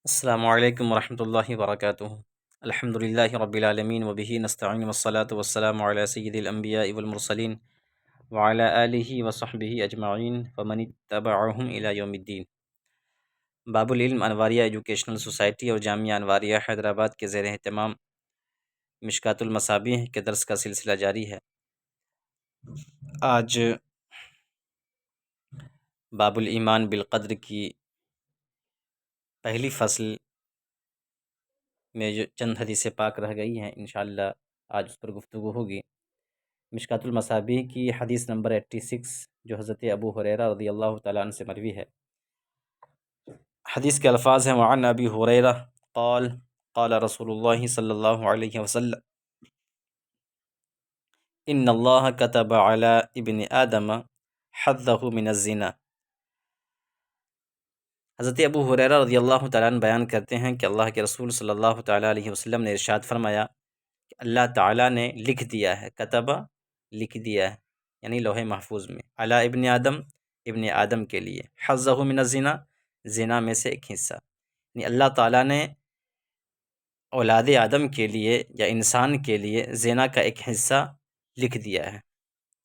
السلام علیکم ورحمۃ اللہ وبرکاتہ۔ الحمد للہ رب العالمین وبہ نستعین والصلاة والسلام علی سید الانبیاء والمرسلین وعلی آلہ وصحبہ اجمعین ومن اتبعہم الی یوم الدین۔ باب العلم انواریہ ایجوکیشنل سوسائٹی اور جامعہ انواریہ حیدرآباد کے زیر اہتمام مشکوٰۃ المصابیح کے درس کا سلسلہ جاری ہے۔ آج باب الایمان بالقدر کی پہلی فصل میں جو چند حدیث پاک رہ گئی ہیں، انشاءاللہ آج اس پر گفتگو ہوگی۔ مشکوٰۃ المصابیح کی حدیث نمبر 86 جو حضرت ابو ہریرہ رضی اللہ تعالیٰ عنہ سے مروی ہے۔ حدیث کے الفاظ ہیں: وعن ابی ہریرہ قال قال رسول اللہ صلی اللہ علیہ وسلم ان اللہ کتب علی ابن آدم حظہ من الزنا۔ حضرت ابو ہریرہ رضی اللہ تعالیٰ عنہ بیان کرتے ہیں کہ اللہ کے رسول صلی اللہ تعالیٰ علیہ وسلم نے ارشاد فرمایا کہ اللہ تعالیٰ نے لکھ دیا ہے، کتبہ لکھ دیا ہے یعنی لوح محفوظ میں، علی ابن آدم ابن آدم کے لیے، حظہ من الزنا زنا میں سے ایک حصہ، یعنی اللہ تعالیٰ نے اولاد آدم کے لیے یا انسان کے لیے زنا کا ایک حصہ لکھ دیا ہے،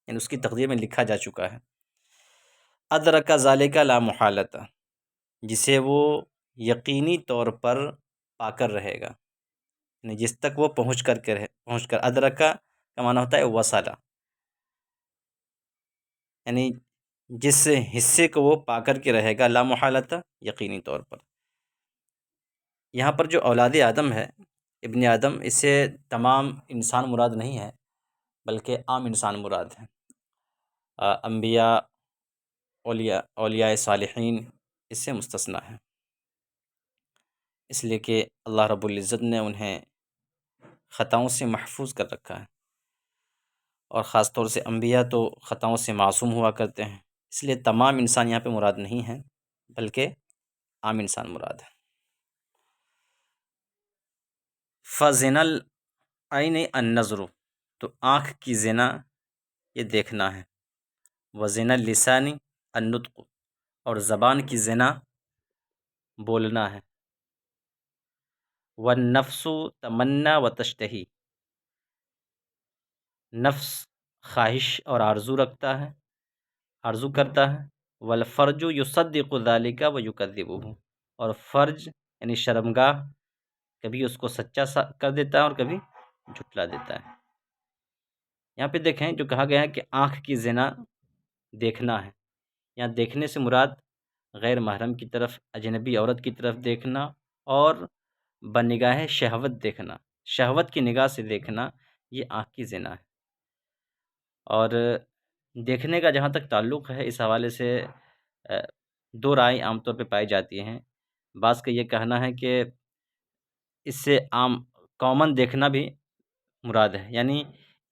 یعنی اس کی تقدیر میں لکھا جا چکا ہے۔ ادرک ذالک لا محالۃ، جسے وہ یقینی طور پر پا کر رہے گا، یعنی جس تک وہ پہنچ کر ادرکا کا معنی ہوتا ہے وصلہ، یعنی جس حصے کو وہ پا کر کے رہے گا، لا محالۃ یقینی طور پر۔ یہاں پر جو اولاد آدم ہے، ابن آدم، اس سے تمام انسان مراد نہیں ہے بلکہ عام انسان مراد ہے۔ انبیاء، اولیاء صالحین اس سے مستثنیٰ ہیں، اس لیے کہ اللہ رب العزت نے انہیں خطاؤں سے محفوظ کر رکھا ہے، اور خاص طور سے انبیاء تو خطاؤں سے معصوم ہوا کرتے ہیں، اس لیے تمام انسان یہاں پہ مراد نہیں ہیں بلکہ عام انسان مراد ہے۔ فَزِنَا الْعَيْنِ النَّظْرُ، تو آنکھ کی زنا یہ دیکھنا ہے۔ وَزِنَا اللِّسَانِ النُّطْقُ، اور زبان کی زنا بولنا ہے۔ وَالنَّفْسُ تَمَنَّى وَتَشْتَهِي، نفس خواہش اور آرزو رکھتا ہے، آرزو کرتا ہے۔ والفرج یصدق ذلك ویکذبہ، اور فرج یعنی شرمگاہ کبھی اس کو سچا کر دیتا ہے اور کبھی جھٹلا دیتا ہے۔ یہاں پہ دیکھیں جو کہا گیا ہے کہ آنکھ کی زنا دیکھنا ہے، یہاں دیکھنے سے مراد غیر محرم کی طرف، اجنبی عورت کی طرف دیکھنا، اور بنگاہ شہوت دیکھنا، شہوت کی نگاہ سے دیکھنا، یہ آنکھ کی زنا ہے۔ اور دیکھنے کا جہاں تک تعلق ہے، اس حوالے سے دو رائے عام طور پہ پائی جاتی ہیں۔ بعض کا یہ کہنا ہے کہ اس سے عام کامن دیکھنا بھی مراد ہے، یعنی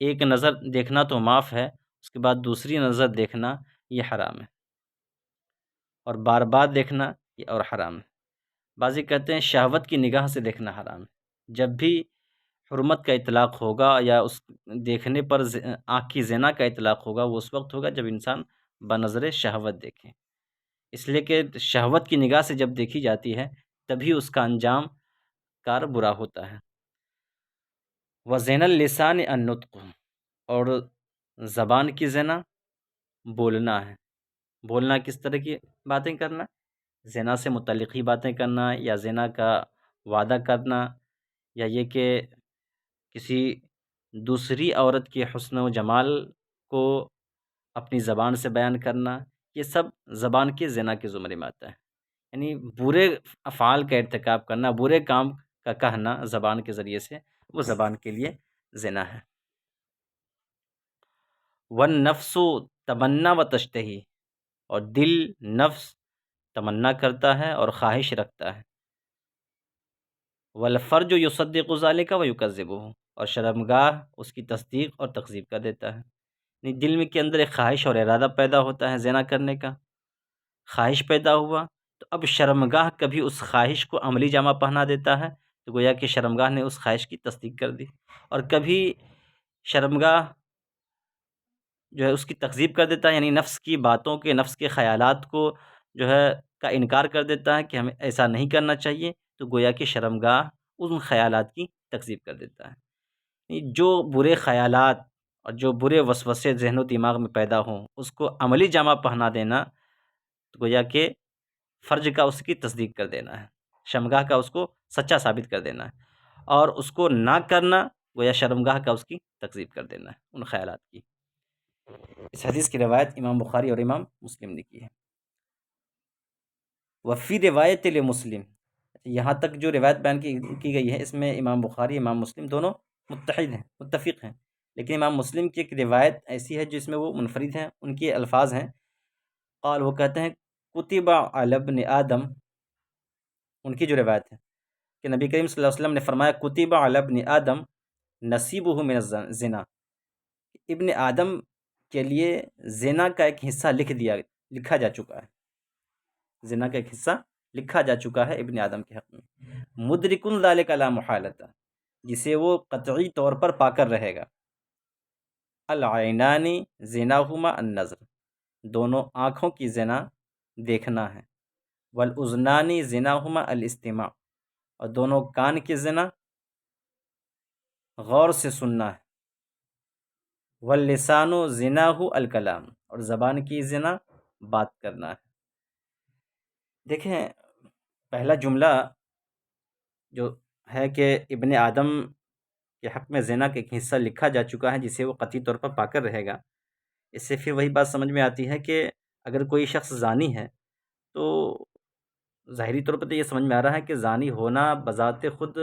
ایک نظر دیکھنا تو معاف ہے، اس کے بعد دوسری نظر دیکھنا یہ حرام ہے، اور بار بار دیکھنا یہ اور حرام ہے۔ بعضی کہتے ہیں شہوت کی نگاہ سے دیکھنا حرام ہے۔ جب بھی حرمت کا اطلاق ہوگا یا اس دیکھنے پر آنکھ کی زنا کا اطلاق ہوگا، وہ اس وقت ہوگا جب انسان بنظر شہوت دیکھے، اس لیے کہ شہوت کی نگاہ سے جب دیکھی جاتی ہے تبھی اس کا انجام کار برا ہوتا ہے۔ وَزِنَا اللِّسَانِ النُّطْقُ، اور زبان کی زنا بولنا ہے۔ بولنا کس طرح کی باتیں کرنا؟ زنا سے متعلق ہی باتیں کرنا، یا زنا کا وعدہ کرنا، یا یہ کہ کسی دوسری عورت کے حسن و جمال کو اپنی زبان سے بیان کرنا، یہ سب زبان کے زنا کے زمرے میں آتا ہے، یعنی برے افعال کا ارتکاب کرنا، برے کام کا کہنا زبان کے ذریعے سے، وہ زبان کے لیے زنا ہے۔ وَالنَّفْسُ تَمَنَّى وَتَشْتَهِي، اور دل، نفس تمنا کرتا ہے اور خواہش رکھتا ہے۔ وَالْفَرْجُ يُصَدِّقُ ذَلِكَ وَيُكَذِّبُهُ، اور شرمگاہ اس کی تصدیق اور تکذیب کر دیتا ہے، یعنی دل میں کے اندر ایک خواہش اور ارادہ پیدا ہوتا ہے زنا کرنے کا، خواہش پیدا ہوا تو اب شرمگاہ کبھی اس خواہش کو عملی جامہ پہنا دیتا ہے، تو گویا کہ شرمگاہ نے اس خواہش کی تصدیق کر دی، اور کبھی شرمگاہ جو ہے اس کی تکذیب کر دیتا ہے، یعنی نفس کی باتوں کے، نفس کے خیالات کو جو ہے کا انکار کر دیتا ہے کہ ہمیں ایسا نہیں کرنا چاہیے، تو گویا کہ شرمگاہ ان خیالات کی تکذیب کر دیتا ہے۔ جو برے خیالات اور جو برے وسوسے ذہن و دماغ میں پیدا ہوں اس کو عملی جامہ پہنا دینا تو گویا کہ فرج کا اس کی تصدیق کر دینا ہے، شرمگاہ کا اس کو سچا ثابت کر دینا ہے، اور اس کو نہ کرنا گویا شرمگاہ کا اس کی تکذیب کر دینا ہے ان خیالات کی۔ اس حدیث کی روایت امام بخاری اور امام مسلم نے کی ہے۔ وفی روایت لمسلم، یہاں تک جو روایت بیان کی گئی ہے اس میں امام بخاری امام مسلم دونوں متحد ہیں، متفق ہیں، لیکن امام مسلم کی ایک روایت ایسی ہے جس میں وہ منفرد ہیں۔ ان کے الفاظ ہیں، قال، وہ کہتے ہیں، کتب علی ابن آدم، ان کی جو روایت ہے کہ نبی کریم صلی اللہ علیہ وسلم نے فرمایا، کتب علی ابن آدم نصیبہ من الزنا، ابن آدم کے لیے زنا کا ایک حصہ لکھا جا چکا ہے، زنا کا ایک حصہ لکھا جا چکا ہے ابن آدم کے حق میں، مدرکن ذالک لا محالۃ، جسے وہ قطعی طور پر پا کر رہے گا، العینان زناہما النظر، دونوں آنکھوں کی زنا دیکھنا ہے، والاذنان زناہما الاستماع، اور دونوں کان کی زنا غور سے سننا ہے، واللسان زناہ الکلام، اور زبان کی زنا بات کرنا ہے۔ دیکھیں، پہلا جملہ جو ہے کہ ابن آدم کے حق میں زنا کا ایک حصہ لکھا جا چکا ہے جسے وہ قطعی طور پر پا کر رہے گا، اس سے پھر وہی بات سمجھ میں آتی ہے کہ اگر کوئی شخص زانی ہے تو ظاہری طور پر تو یہ سمجھ میں آ رہا ہے کہ زانی ہونا بذات خود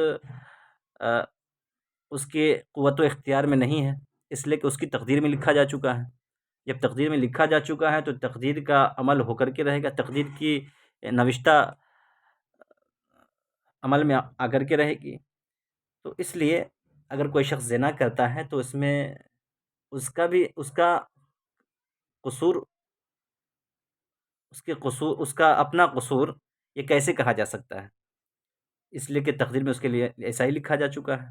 اس کے قوت و اختیار میں نہیں ہے، اس لیے کہ اس کی تقدیر میں لکھا جا چکا ہے۔ جب تقدیر میں لکھا جا چکا ہے تو تقدیر کا عمل ہو کر کے رہے گا، تقدیر کی نوشتہ عمل میں آ کر کے رہے گی۔ تو اس لیے اگر کوئی شخص زنا کرتا ہے تو اس میں اس کا قصور، اس کا اپنا قصور یہ کیسے کہا جا سکتا ہے؟ اس لیے کہ تقدیر میں اس کے لیے ایسا ہی لکھا جا چکا ہے۔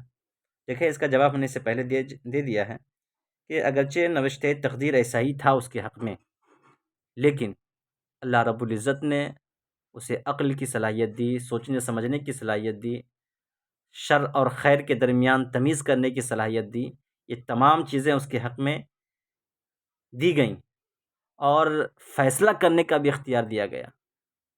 دیکھیں، اس کا جواب ہم نے اس سے پہلے دے دیا ہے کہ اگرچہ نوشتہ تقدیر ایسا ہی تھا اس کے حق میں، لیکن اللہ رب العزت نے اسے عقل کی صلاحیت دی، سوچنے سمجھنے کی صلاحیت دی، شر اور خیر کے درمیان تمیز کرنے کی صلاحیت دی، یہ تمام چیزیں اس کے حق میں دی گئیں، اور فیصلہ کرنے کا بھی اختیار دیا گیا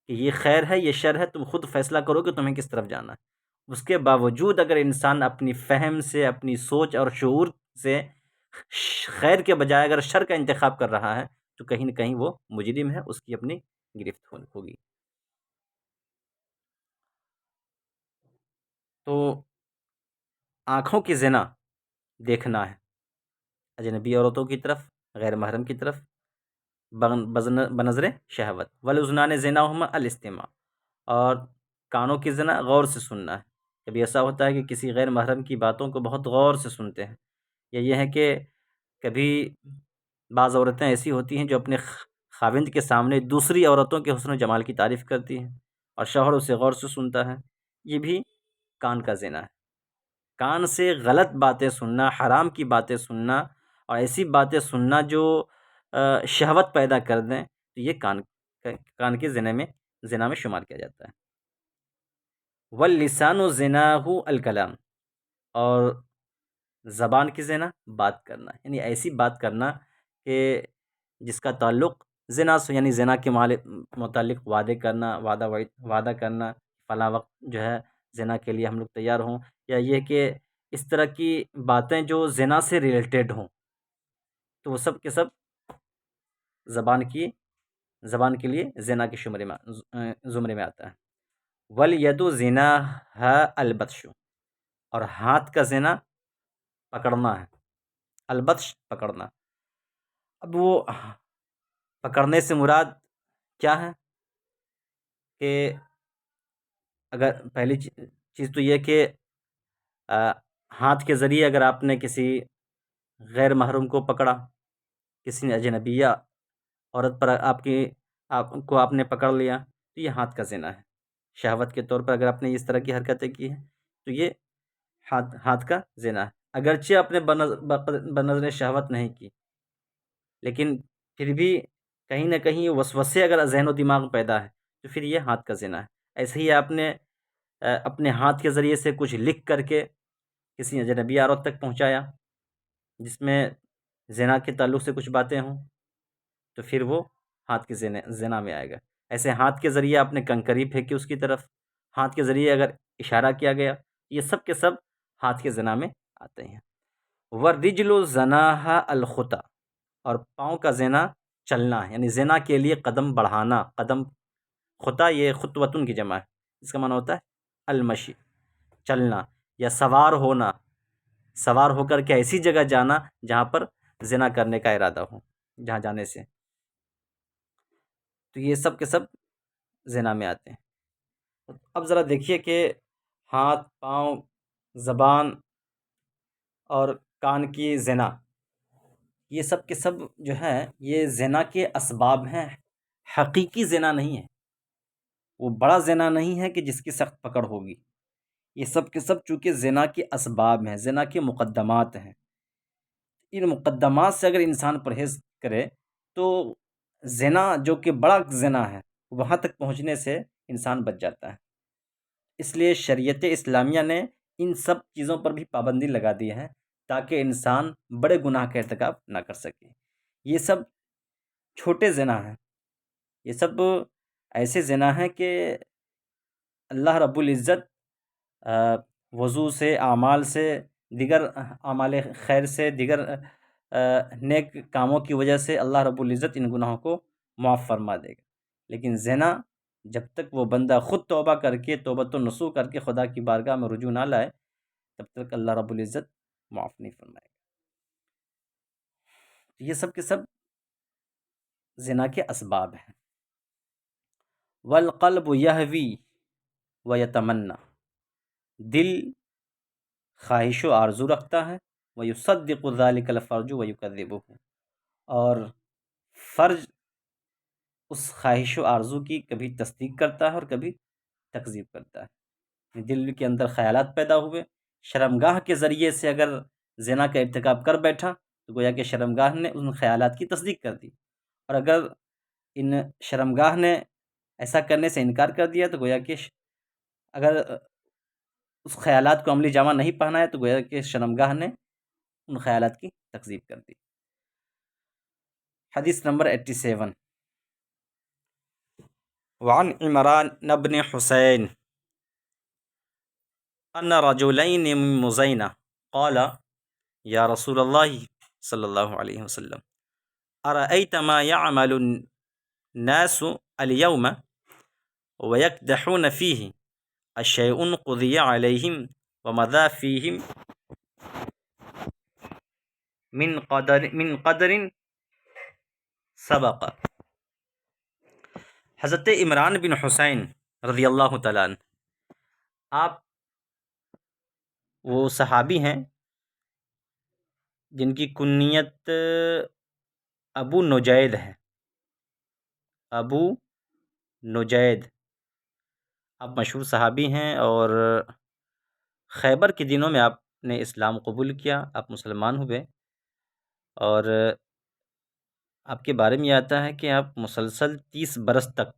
کہ یہ خیر ہے یہ شر ہے، تم خود فیصلہ کرو کہ تمہیں کس طرف جانا ہے۔ اس کے باوجود اگر انسان اپنی فہم سے، اپنی سوچ اور شعور سے خیر کے بجائے اگر شر کا انتخاب کر رہا ہے تو کہیں نہ کہیں وہ مجرم ہے، اس کی اپنی گرفت ہوگی۔ تو آنکھوں کی زنا دیکھنا ہے اجنبی عورتوں کی طرف، غیر محرم کی طرف، بنظر شہوت، والاذنان زناہما الاستماع، اور کانوں کی زنا غور سے سننا ہے۔ کبھی ایسا ہوتا ہے کہ کسی غیر محرم کی باتوں کو بہت غور سے سنتے ہیں، یا یہ ہے کہ کبھی بعض عورتیں ایسی ہوتی ہیں جو اپنے خاوند کے سامنے دوسری عورتوں کے حسن و جمال کی تعریف کرتی ہیں اور شوہر اسے غور سے سنتا ہے، یہ بھی کان کا زنا ہے۔ کان سے غلط باتیں سننا، حرام کی باتیں سننا، اور ایسی باتیں سننا جو شہوت پیدا کر دیں، تو یہ کان کے زنا میں شمار کیا جاتا ہے۔ واللسان زناہ الکلام، اور زبان کی زنا بات کرنا، یعنی ایسی بات کرنا کہ جس کا تعلق زنا سے، یعنی زنا کے متعلق وعدہ کرنا، فلاں وقت جو ہے زنا کے لیے ہم لوگ تیار ہوں، یا یہ کہ اس طرح کی باتیں جو زنا سے ریلیٹڈ ہوں، تو وہ سب کے سب زبان کے لیے زنا کے زمرے میں آتا ہے۔ والید زناہا البطش، اور ہاتھ کا زنا پکڑنا ہے، البطش پکڑنا۔ اب وہ پکڑنے سے مراد کیا ہے کہ اگر پہلی چیز تو یہ کہ ہاتھ کے ذریعے اگر آپ نے کسی غیر محرم کو پکڑا، کسی نے اجنبیہ عورت پر آپ نے پکڑ لیا، تو یہ ہاتھ کا زنا ہے۔ شہوت کے طور پر اگر آپ نے اس طرح کی حرکتیں کی ہیں تو یہ ہاتھ کا زنا ہے، اگرچہ آپ نے بنظر شہوت نہیں کی، لیکن پھر بھی کہیں نہ کہیں وسوسے اگر ذہن و دماغ پیدا ہے تو پھر یہ ہاتھ کا زنا ہے۔ ایسے ہی آپ نے اپنے ہاتھ کے ذریعے سے کچھ لکھ کر کے کسی اجنبی عورت تک پہنچایا جس میں زنا کے تعلق سے کچھ باتیں ہوں، تو پھر وہ ہاتھ کے زنا میں آئے گا۔ ایسے ہاتھ کے ذریعے آپ نے کنکری پھینکی اس کی طرف، ہاتھ کے ذریعے اگر اشارہ کیا گیا، یہ سب کے سب ہاتھ کے زنا میں آتے ہیں۔ وَالرِّجْلُ زَنَاهَا الْخُطَى، اور پاؤں کا زنا چلنا ہے، یعنی زنا کے لیے قدم بڑھانا، قدم خطا یہ خطوتن کی جمع ہے، اس کا معنی ہوتا ہے المشی، چلنا، یا سوار ہونا، سوار ہو کر کے ایسی جگہ جانا جہاں پر زنا کرنے کا ارادہ ہو، جہاں جانے سے، تو یہ سب کے سب زنا میں آتے ہیں۔ اب ذرا دیکھیے کہ ہاتھ، پاؤں، زبان اور کان کی زنا، یہ سب کے سب جو ہے یہ زنا کے اسباب ہیں، حقیقی زنا نہیں ہے، وہ بڑا زنا نہیں ہے کہ جس کی سخت پکڑ ہوگی، یہ سب کے سب چونکہ زنا کے اسباب ہیں، زنا کے مقدمات ہیں۔ ان مقدمات سے اگر انسان پرہیز کرے تو زنا جو کہ بڑا زنا ہے وہاں تک پہنچنے سے انسان بچ جاتا ہے۔ اس لیے شریعت اسلامیہ نے ان سب چیزوں پر بھی پابندی لگا دی ہے تاکہ انسان بڑے گناہ کا ارتکاب نہ کر سکے۔ یہ سب چھوٹے زنا ہیں، یہ سب ایسے زنا ہیں کہ اللہ رب العزت وضو سے، اعمال سے، دیگر اعمال خیر سے، دیگر نیک کاموں کی وجہ سے اللہ رب العزت ان گناہوں کو معاف فرما دے گا، لیکن زنا جب تک وہ بندہ خود توبہ کر کے، توبۃ النصوح کر کے خدا کی بارگاہ میں رجوع نہ لائے تب تک اللہ رب العزت معاف نہیں فرمائے گا۔ یہ سب کے سب زنا کے اسباب ہیں۔ والقلب یہوی ویتمنی، دل خواہش و آرزو رکھتا ہے، ویصدق ذلک الفرج ویکذبہ، اور فرج اس خواہش و آرزو کی کبھی تصدیق کرتا ہے اور کبھی تکذیب کرتا ہے۔ دل کے اندر خیالات پیدا ہوئے، شرمگاہ کے ذریعے سے اگر زنا کا ارتکاب کر بیٹھا تو گویا کہ شرمگاہ نے ان خیالات کی تصدیق کر دی، اور اگر ان شرمگاہ نے ایسا کرنے سے انکار کر دیا تو گویا کہ اگر اس خیالات کو عملی جامہ نہیں پہنایا تو گویا کہ شرمگاہ نے ان خیالات کی تکذیب کر دی۔ حدیث نمبر 87، وعن عمران بن حسین ان رجلین من مزینہ قال یا رسول اللہ صلی اللہ علیہ وسلم ارأیت ما یعمل الناس اليوم ویکدحون فیہ اشیء قضی علیہم ومضی فیہم من قدر سبق۔ حضرت عمران بن حسین رضی اللہ تعالیٰ عنہ، آپ وہ صحابی ہیں جن کی کنیت ابو نجید ہے، ابو نجید، آپ مشہور صحابی ہیں، اور خیبر کے دنوں میں آپ نے اسلام قبول کیا، آپ مسلمان ہوئے، اور آپ کے بارے میں یہ آتا ہے کہ آپ مسلسل 30 برس تک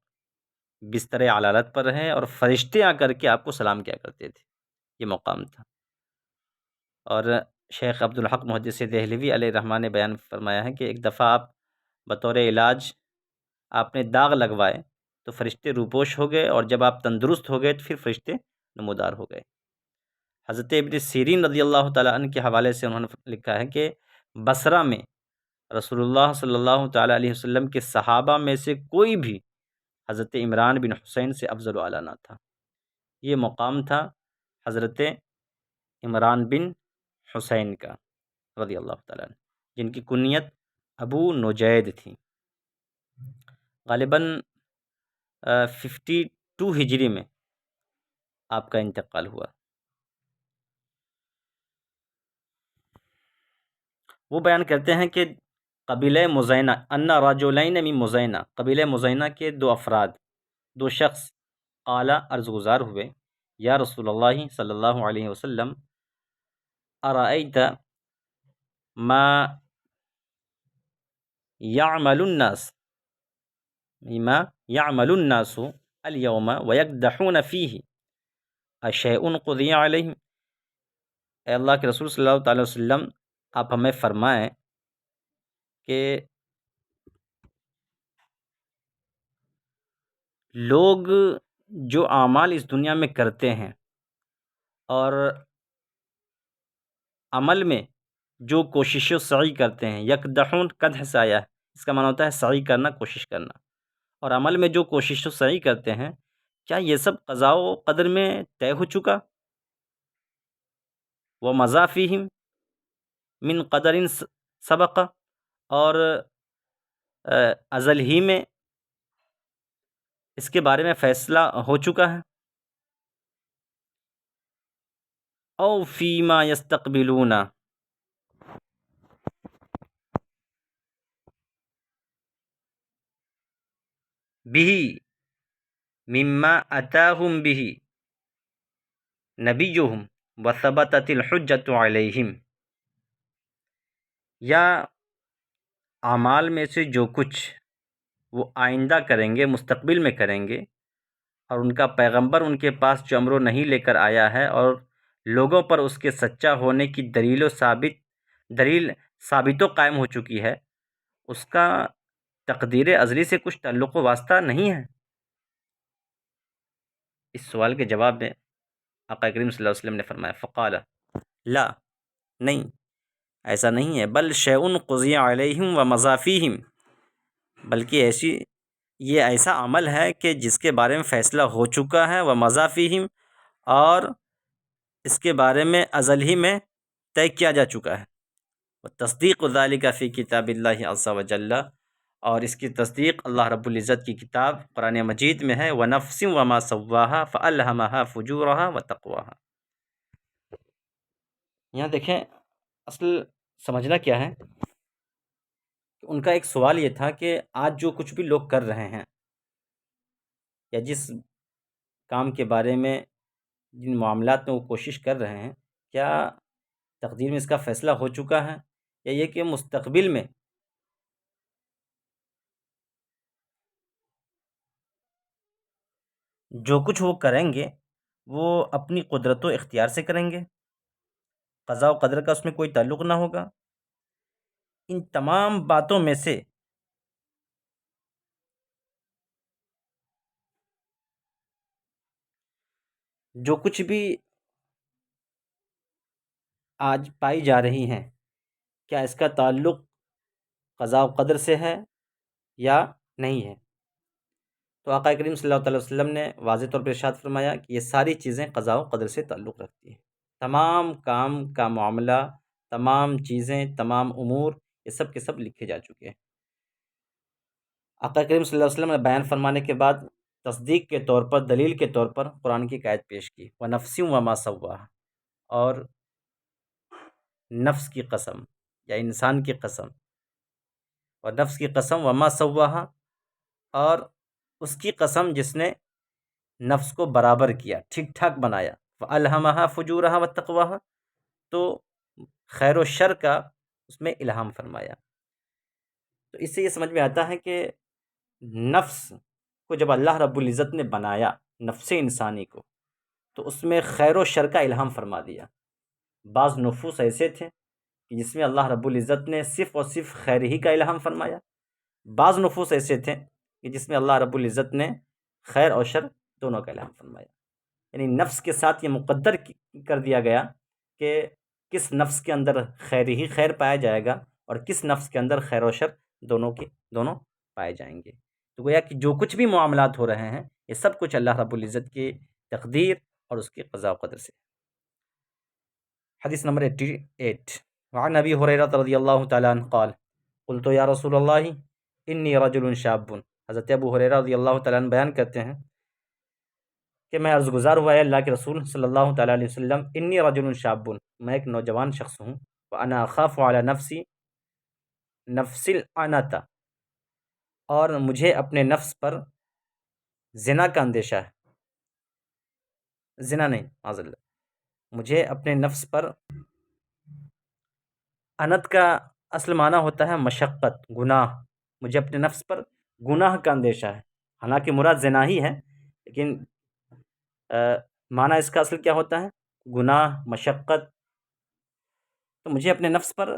بستر علالت پر رہے اور فرشتے آ کر کے آپ کو سلام کیا کرتے تھے، یہ مقام تھا۔ اور شیخ عبدالحق محدث دہلوی علیہ رحمٰن نے بیان فرمایا ہے کہ ایک دفعہ آپ بطور علاج آپ نے داغ لگوائے تو فرشتے روپوش ہو گئے، اور جب آپ تندرست ہو گئے تو پھر فرشتے نمودار ہو گئے۔ حضرت ابن سیرین رضی اللہ تعالیٰ عنہ کے حوالے سے انہوں نے لکھا ہے کہ بصرہ میں رسول اللہ صلی اللہ تعالیٰ علیہ وسلم کے صحابہ میں سے کوئی بھی حضرت عمران بن حسین سے افضل و اعلیٰ نہ تھا۔ یہ مقام تھا حضرت عمران بن حسین کا رضی اللہ تعالیٰ عنہ، جن کی کنیت ابو نجید تھی۔ غالباً 52 ہجری میں آپ کا انتقال ہوا۔ وہ بیان کرتے ہیں کہ قبیلہ مزینہ، ان رجلین من مزینہ، قبیلہ مزینہ کے 2 افراد، 2 شخص، قالا عرض گزار ہوئے، یا رسول اللہ صلی اللہ علیہ وسلم ارأیت ما یعمل الناس اليوم ویکدحون فیہ، اشیء قضی علیہم، اے اللہ کے رسول صلی اللہ تعالی وسلم آپ ہمیں فرمائیں کہ لوگ جو اعمال اس دنیا میں کرتے ہیں اور عمل میں جو کوشش و سعی کرتے ہیں، یکدحون قدح سے آیا ہے، اس کا معنی ہوتا ہے سعی کرنا، کوشش کرنا، اور عمل میں جو کوشش و سعی کرتے ہیں، کیا یہ سب قضاء و قدر میں طے ہو چکا؟ وَمَضَىٰ فِيهِمْ من قدر سبق، اور ازل ہی میں اس کے بارے میں فیصلہ ہو چکا ہے، او فیما یستقبلون، بھی مما اتاہم بھی نبیہم وثبتت الحجۃ علیہم، یا اعمال میں سے جو کچھ وہ آئندہ کریں گے، مستقبل میں کریں گے، اور ان کا پیغمبر ان کے پاس جو امر نہیں لے کر آیا ہے اور لوگوں پر اس کے سچا ہونے کی دلیل ثابت و قائم ہو چکی ہے، اس کا تقدیر ازلی سے کچھ تعلق و واسطہ نہیں ہے؟ اس سوال کے جواب میں آقا کریم صلی اللہ علیہ وسلم نے فرمایا فقال لا، نہیں، ایسا نہیں ہے، بل شیء قضی علیہم ومضی فیہم، بلکہ یہ ایسا عمل ہے کہ جس کے بارے میں فیصلہ ہو چکا ہے، ومضی فیہم، اور اس کے بارے میں ازل ہی میں طے کیا جا چکا ہے، تصدیق ذالک فی کتاب اللہ عز وجل، اور اس کی تصدیق اللہ رب العزت کی کتاب قرآن مجید میں ہے، وَنَفْسٍ وَمَا سَوَّاهَا فَأَلْهَمَهَا فُجُورَهَا وَتَقْوَاهَا۔ یہاں دیکھیں اصل سمجھنا کیا ہے کہ ان کا ایک سوال یہ تھا کہ آج جو کچھ بھی لوگ کر رہے ہیں، یا جس کام کے بارے میں جن معاملات میں وہ کوشش کر رہے ہیں، کیا تقدیر میں اس کا فیصلہ ہو چکا ہے، یا یہ کہ مستقبل میں جو کچھ وہ کریں گے وہ اپنی قدرت و اختیار سے کریں گے، قضاء و قدر کا اس میں کوئی تعلق نہ ہوگا؟ ان تمام باتوں میں سے جو کچھ بھی آج پائی جا رہی ہیں، کیا اس کا تعلق قضاء و قدر سے ہے یا نہیں ہے؟ تو آقا کریم صلی اللہ علیہ وسلم نے واضح طور پر ارشاد فرمایا کہ یہ ساری چیزیں قضاء و قدر سے تعلق رکھتی ہیں، تمام کام کا معاملہ، تمام چیزیں، تمام امور، یہ سب کے سب لکھے جا چکے ہیں۔ آقا کریم صلی اللہ علیہ وسلم نے بیان فرمانے کے بعد تصدیق کے طور پر، دلیل کے طور پر قرآن کی ایک آیت پیش کی، وَنَفْسٍ وَمَا سَوَّاهَا، اور نفس کی قسم یا انسان کی قسم، اور نفس کی قسم، وَمَا سَوَّاهَا، اور اس کی قسم جس نے نفس کو برابر کیا، ٹھیک ٹھاک بنایا، فَأَلْهَمَهَا فُجُورَهَا وَتَقْوَاهَا، تو خیر و شر کا اس میں الہام فرمایا۔ تو اس سے یہ سمجھ میں آتا ہے کہ نفس کو جب اللہ رب العزت نے بنایا، نفس انسانی کو، تو اس میں خیر و شر کا الہام فرما دیا۔ بعض نفوس ایسے تھے کہ جس میں اللہ رب العزت نے صرف اور صرف خیر ہی کا الہام فرمایا، بعض نفوس ایسے تھے کہ جس میں اللہ رب العزت نے خیر اور شر دونوں کا الہام فرمایا۔ یعنی نفس کے ساتھ یہ مقدر کر دیا گیا کہ کس نفس کے اندر خیر ہی خیر پایا جائے گا، اور کس نفس کے اندر خیر و شر دونوں پائے جائیں گے۔ تو گویا کہ جو کچھ بھی معاملات ہو رہے ہیں، یہ سب کچھ اللہ رب العزت کی تقدیر اور اس کی قضاء و قدر سے۔ حدیث نمبر 88، وعن ابی ہریرہ رضی اللہ تعالی عنہ قال قلت یا رسول اللہ انی رجل شاب، حضرت ابو ہریرہ رضی اللہ تعالی عنہ بیان کرتے ہیں کہ میں عرض گزار ہوا ہے اللہ کے رسول صلی اللہ تعالی علیہ وسلم، انی رجل شاب، میں ایک نوجوان شخص ہوں، وانا اخاف علی نفسی نفس العنت، اور مجھے اپنے نفس پر زنا کا اندیشہ ہے، زنا نہیں، معاذ اللہ، مجھے اپنے نفس پر، انت کا اصل معنی ہوتا ہے مشقت، گناہ، مجھے اپنے نفس پر گناہ کا اندیشہ ہے، حالانکہ مراد زنا ہی ہے، لیکن معنی اس کا اصل کیا ہوتا ہے؟ گناہ، مشقت. تو مجھے اپنے نفس پر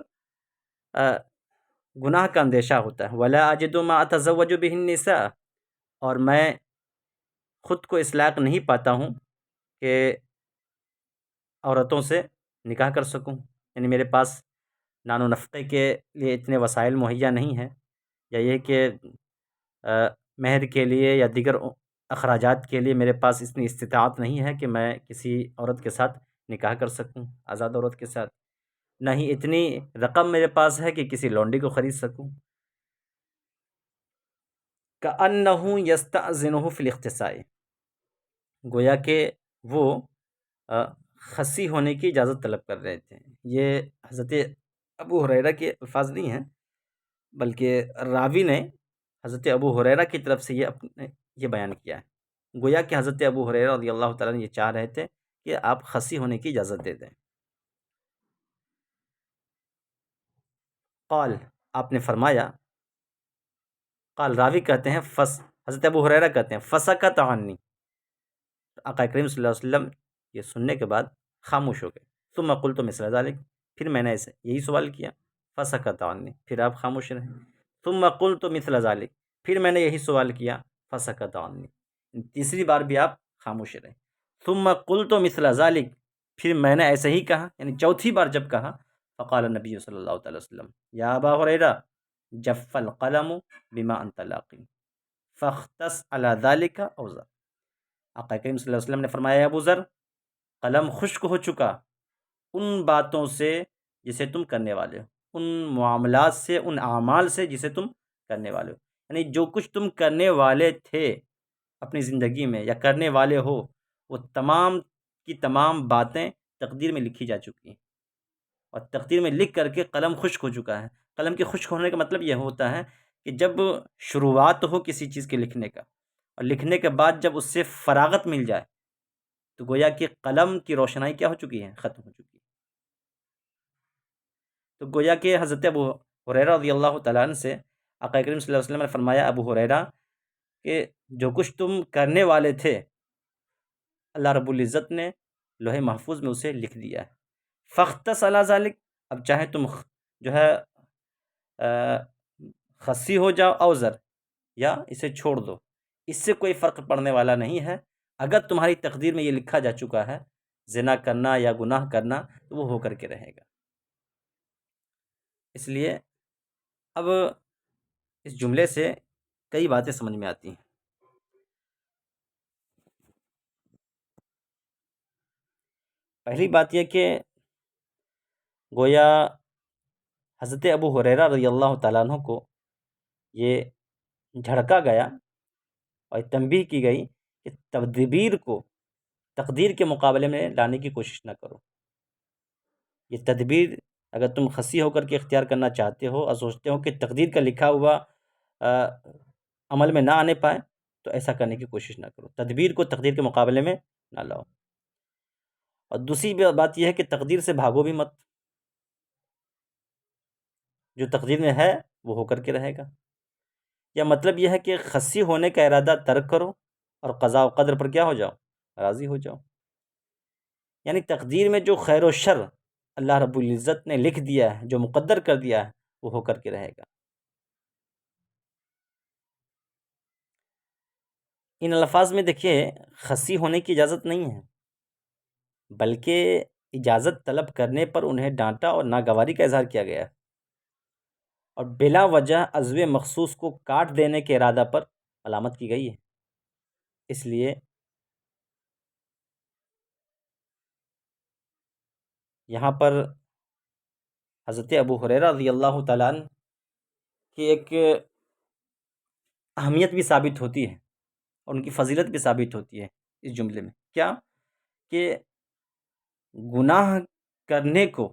گناہ کا اندیشہ ہوتا ہے. ولا اجد ما اتزوج به النساء، اور میں خود کو اس لائق نہیں پاتا ہوں کہ عورتوں سے نکاح کر سکوں. یعنی میرے پاس نان و نفقے کے لیے اتنے وسائل مہیا نہیں ہیں، یا یہ کہ مہر کے لیے یا دیگر اخراجات کے لیے میرے پاس اتنی استطاعت نہیں ہے کہ میں کسی عورت کے ساتھ نکاح کر سکوں، آزاد عورت کے ساتھ. نہ ہی اتنی رقم میرے پاس ہے کہ کسی لونڈی کو خرید سکوں. کأنہ یستأذنہ فی الاختصاء، گویا کہ وہ خصی ہونے کی اجازت طلب کر رہے تھے. یہ حضرت ابو ہریرہ کے الفاظ نہیں ہیں، بلکہ راوی نے حضرت ابو ہریرہ کی طرف سے یہ بیان کیا ہے. گویا کہ حضرت ابو ہریرہ رضی اللہ تعالیٰ عنہ یہ چاہ رہے تھے کہ آپ خصی ہونے کی اجازت دے دیں. قال، آپ نے فرمایا. قال راوی کہتے ہیں حضرت ابو ہریرہ کہتے ہیں فسکت عنی، آقا کریم صلی اللہ علیہ وسلم یہ سننے کے بعد خاموش ہو گئے. ثم قلت مثل ذلك، پھر میں نے ایسے یہی سوال کیا. فسکت عنی، پھر آپ خاموش رہے. ثم قلت مثل ذلك، پھر میں نے یہی سوال کیا. فسکت عنی، تیسری بار بھی آپ خاموش رہے. ثم قلت مثل ذلك، پھر میں نے ایسے ہی کہا، یعنی چوتھی بار جب کہا. فقال النبی صلی اللہ تعالی وسلم یا ابا ہریرہ جف القلم بما انت لاقی فاختص علی ذلك اوزر. آقا کریم صلی اللہ علیہ وسلم نے فرمایا ابو ذر، قلم خشک ہو چکا ان باتوں سے جسے تم کرنے والے ہو، ان معاملات سے، ان اعمال سے جسے تم کرنے والے ہو. یعنی جو کچھ تم کرنے والے تھے اپنی زندگی میں یا کرنے والے ہو، وہ تمام کی تمام باتیں تقدیر میں لکھی جا چکی ہیں، اور تقدیر میں لکھ کر کے قلم خشک ہو چکا ہے. قلم کے خشک ہونے کا مطلب یہ ہوتا ہے کہ جب شروعات ہو کسی چیز کے لکھنے کا، اور لکھنے کے بعد جب اس سے فراغت مل جائے، تو گویا کہ قلم کی روشنائی کیا ہو چکی ہے؟ ختم ہو چکی ہے. تو گویا کہ حضرت ابو ہریرہ رضی اللہ تعالیٰ عنہ سے آقا کریم صلی اللہ علیہ وسلم نے فرمایا ابو ہریرہ کہ جو کچھ تم کرنے والے تھے اللہ رب العزت نے لوح محفوظ میں اسے لکھ دیا ہے. فاختص علی ذلک، اب چاہے تم جو ہے خصی ہو جاؤ اوزر، یا اسے چھوڑ دو، اس سے کوئی فرق پڑنے والا نہیں ہے. اگر تمہاری تقدیر میں یہ لکھا جا چکا ہے زنا کرنا یا گناہ کرنا، تو وہ ہو کر کے رہے گا. اس لیے اب اس جملے سے کئی باتیں سمجھ میں آتی ہیں. پہلی بات یہ کہ گویا حضرت ابو ہریرہ رضی اللہ تعالیٰ عنہ کو یہ جھڑکا گیا اور تنبیہ کی گئی کہ تدبیر کو تقدیر کے مقابلے میں لانے کی کوشش نہ کرو. یہ تدبیر اگر تم خصی ہو کر کے اختیار کرنا چاہتے ہو اور سوچتے ہو کہ تقدیر کا لکھا ہوا عمل میں نہ آنے پائے، تو ایسا کرنے کی کوشش نہ کرو. تدبیر کو تقدیر کے مقابلے میں نہ لاؤ. اور دوسری بات یہ ہے کہ تقدیر سے بھاگو بھی مت. جو تقدیر میں ہے وہ ہو کر کے رہے گا. یا مطلب یہ ہے کہ خصی ہونے کا ارادہ ترک کرو اور قضاء و قدر پر کیا ہو جاؤ؟ راضی ہو جاؤ. یعنی تقدیر میں جو خیر و شر اللہ رب العزت نے لکھ دیا ہے، جو مقدر کر دیا ہے، وہ ہو کر کے رہے گا. ان الفاظ میں دیکھیے خصی ہونے کی اجازت نہیں ہے، بلکہ اجازت طلب کرنے پر انہیں ڈانٹا اور ناگواری کا اظہار کیا گیا، اور بلا وجہ عضو مخصوص کو کاٹ دینے کے ارادہ پر علامت کی گئی ہے. اس لیے یہاں پر حضرت ابو ہریرہ رضی اللہ تعالیٰ عنہ کی ایک اہمیت بھی ثابت ہوتی ہے اور ان کی فضیلت بھی ثابت ہوتی ہے اس جملے میں. کیا کہ گناہ کرنے کو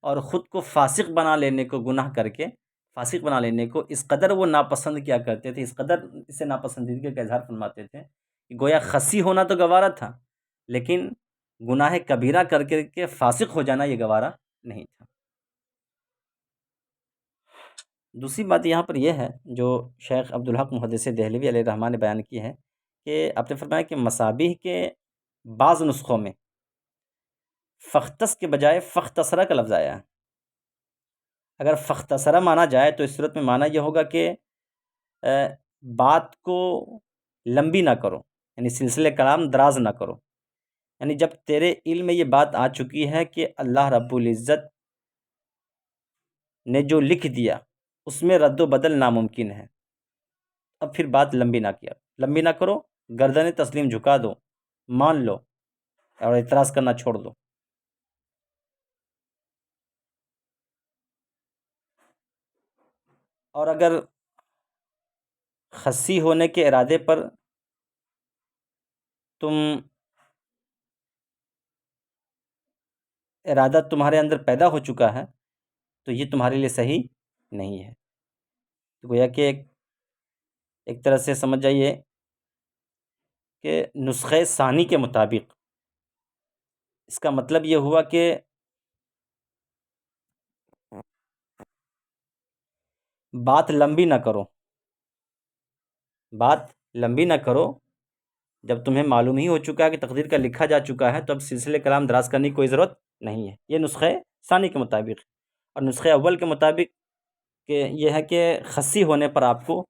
اور خود کو فاسق بنا لینے کو، گناہ کر کے فاسق بنا لینے کو اس قدر وہ ناپسند کیا کرتے تھے، اس قدر اسے ناپسندیدگی کا اظہار فرماتے تھے کہ گویا خصی ہونا تو گوارا تھا، لیکن گناہ کبیرہ کر کے فاسق ہو جانا یہ گوارا نہیں تھا. دوسری بات یہاں پر یہ ہے جو شیخ عبدالحق محدث دہلوی علیہ الرحمٰن نے بیان کی ہے کہ آپ نے فرمایا کہ مصابیح کے بعض نسخوں میں فختص کے بجائے فختصرہ کا لفظ آیا ہے۔ اگر فختصرہ مانا جائے تو اس صورت میں مانا یہ ہوگا کہ بات کو لمبی نہ کرو، یعنی سلسلہ کلام دراز نہ کرو، یعنی جب تیرے علم میں یہ بات آ چکی ہے کہ اللہ رب العزت نے جو لکھ دیا اس میں رد و بدل ناممکن ہے، اب پھر بات لمبی نہ کرو، گردن تسلیم جھکا دو، مان لو اور اعتراض کرنا چھوڑ دو۔ اور اگر خصی ہونے کے ارادے پر ارادہ تمہارے اندر پیدا ہو چکا ہے تو یہ تمہارے لیے صحیح نہیں ہے۔ تو گویا کہ ایک طرح سے سمجھ جائیے کہ نسخہ ثانی کے مطابق اس کا مطلب یہ ہوا کہ بات لمبی نہ کرو، جب تمہیں معلوم ہی ہو چکا ہے کہ تقدیر کا لکھا جا چکا ہے تو اب سلسلے کلام دراز کرنے کی کوئی ضرورت نہیں ہے۔ یہ نسخہ ثانی کے مطابق، اور نسخہ اول کے مطابق کہ یہ ہے کہ خصی ہونے پر آپ کو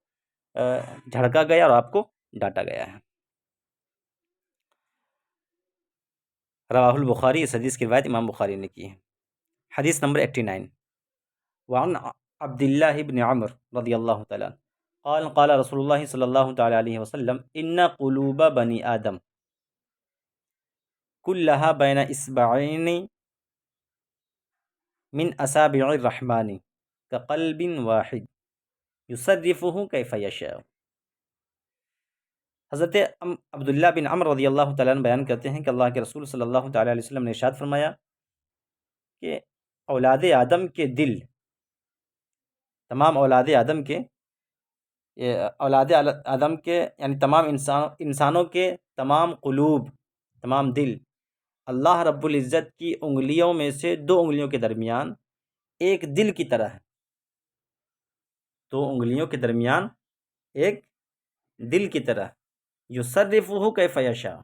جھڑکا گیا اور آپ کو ڈانٹا گیا ہے۔ رواہ البخاری، اس حدیث کی روایت امام بخاری نے کی ہے۔ حدیث نمبر 89، وعن عبد اللہ بن عمر رضی اللہ تعالیٰ عنہ قال رسول اللہ صلی اللہ تعالیٰ علیہ وسلم ان قلوب بنی آدم کلہا بین اصبعین من اصابع الرحمن کقلب واحد یصرفہ کیف یشاء۔ حضرت عبداللہ بن عمر رضی اللہ تعالیٰ عنہ بیان کرتے ہیں کہ اللہ کے رسول صلی اللہ تعالیٰ علیہ وسلم نے ارشاد فرمایا کہ اولاد آدم کے دل، تمام اولاد آدم کے یعنی تمام انسانوں کے تمام قلوب، تمام دل اللہ رب العزت کی انگلیوں میں سے دو انگلیوں کے درمیان ایک دل کی طرح ہے، دو انگلیوں کے درمیان ایک دل کی طرح، یصرفہ کیف یشاء،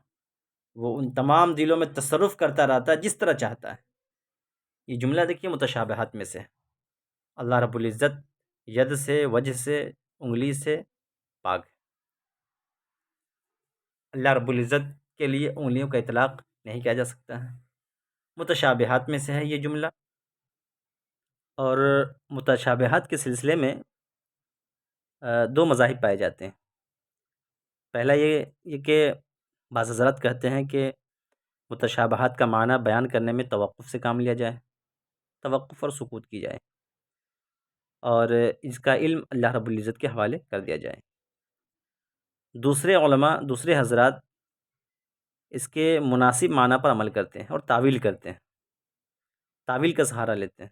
وہ ان تمام دلوں میں تصرف کرتا رہتا ہے جس طرح چاہتا ہے۔ یہ جملہ دیکھیے متشابہات میں سے ہے۔ اللہ رب العزت ید سے، وجہ سے، انگلی سے پاک ہے۔ اللہ رب العزت کے لیے انگلیوں کا اطلاق نہیں کیا جا سکتا ہے۔ متشابہات میں سے ہے یہ جملہ، اور متشابہات کے سلسلے میں دو مذاہب پائے جاتے ہیں۔ پہلا یہ کہ بعض حضرات کہتے ہیں کہ متشابہات کا معنی بیان کرنے میں توقف سے کام لیا جائے، توقف اور سکوت کی جائے، اور اس کا علم اللہ رب العزت کے حوالے کر دیا جائے۔ دوسرے علماء، دوسرے حضرات اس کے مناسب معنی پر عمل کرتے ہیں اور تعویل کرتے ہیں، تعویل کا سہارا لیتے ہیں۔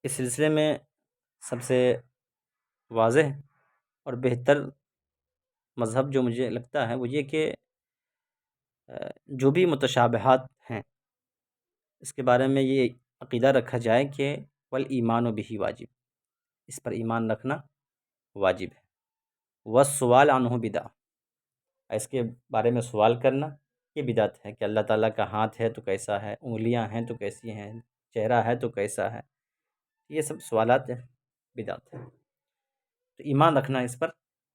اس سلسلے میں سب سے واضح اور بہتر مذہب جو مجھے لگتا ہے وہ یہ کہ جو بھی متشابہات ہیں اس کے بارے میں یہ عقیدہ رکھا جائے کہ والایمان بہ واجب، اس پر ایمان رکھنا واجب ہے۔ والسؤال عنہ بدعہ، اس کے بارے میں سوال کرنا یہ بدعت ہے کہ اللہ تعالیٰ کا ہاتھ ہے تو کیسا ہے، انگلیاں ہیں تو کیسی ہیں، چہرہ ہے تو کیسا ہے، یہ سب سوالات بدعت ہے، تو ایمان رکھنا اس پر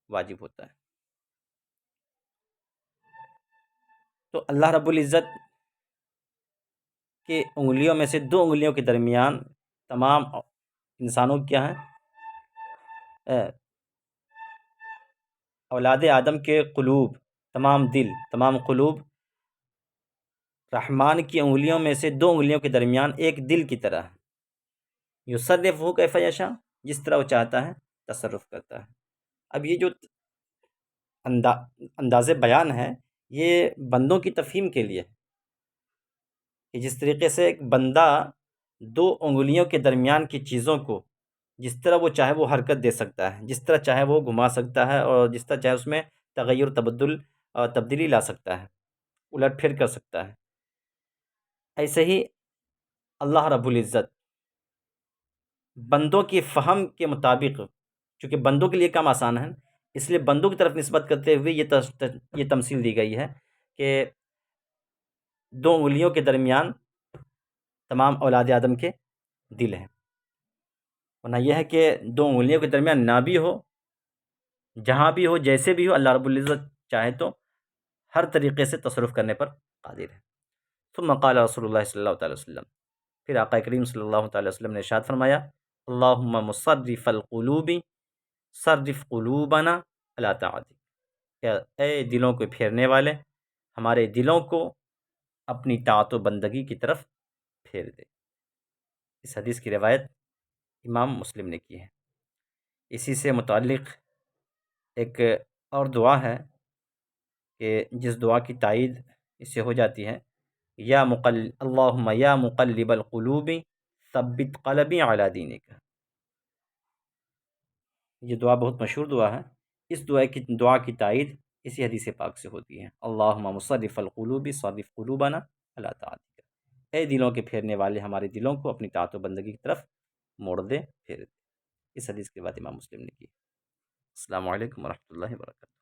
واجب ہوتا ہے۔ تو اللہ رب العزت کے انگلیوں میں سے دو انگلیوں کے درمیان تمام انسانوں کیا ہیں، اولاد آدم کے قلوب، تمام دل، تمام قلوب رحمان کی انگلیوں میں سے دو انگلیوں کے درمیان ایک دل کی طرح، یصرفہ کیف یشاء، جس طرح وہ چاہتا ہے تصرف کرتا ہے۔ اب یہ جو انداز بیان ہے یہ بندوں کی تفہیم کے لیے ہے کہ جس طریقے سے ایک بندہ دو انگلیوں کے درمیان کی چیزوں کو جس طرح وہ چاہے وہ حرکت دے سکتا ہے، جس طرح چاہے وہ گھما سکتا ہے، اور جس طرح چاہے اس میں تغیر تبدیلی لا سکتا ہے، الٹ پھیر کر سکتا ہے، ایسے ہی اللہ رب العزت بندوں کی فہم کے مطابق، چونکہ بندوں کے لیے کام آسان ہے، اس لیے بندوں کی طرف نسبت کرتے ہوئے یہ تمثیل دی گئی ہے کہ دو انگلیوں کے درمیان تمام اولاد آدم کے دل ہیں، ورنہ یہ ہے کہ دو انگلیوں کے درمیان نہ بھی ہو، جہاں بھی ہو، جیسے بھی ہو، اللہ رب العزت چاہے تو ہر طریقے سے تصرف کرنے پر قادر ہے۔ ثم قال رسول اللہ صلی اللہ تعالی وسلم، پھر آقا کریم صلی اللہ تعالی وسلم نے ارشاد فرمایا، اللہم مصرف القلوب صرف قلوبنا علی طاعتک، کہ اے دلوں کو پھیرنے والے، ہمارے دلوں کو اپنی طاعت و بندگی کی طرف پھیر دے۔ اس حدیث کی روایت امام مسلم نے کی ہے۔ اسی سے متعلق ایک اور دعا ہے کہ جس دعا کی تائید اس سے ہو جاتی ہے، اللہم یا مقلب القلوب ثبت قلبی علی دینک۔ یہ دعا بہت مشہور دعا ہے، اس دعا کی تائید اسی حدیث پاک سے ہوتی ہے، اللہم مصرف القلوب صرف قلوبنا علی طاعتک، اے دلوں کے پھیرنے والے، ہمارے دلوں کو اپنی طاعت و بندگی کی طرف موڑ دے، پھیر دے۔ اس حدیث کے بعد امام مسلم نے کی۔ السلام علیکم ورحمۃ اللہ وبرکاتہ۔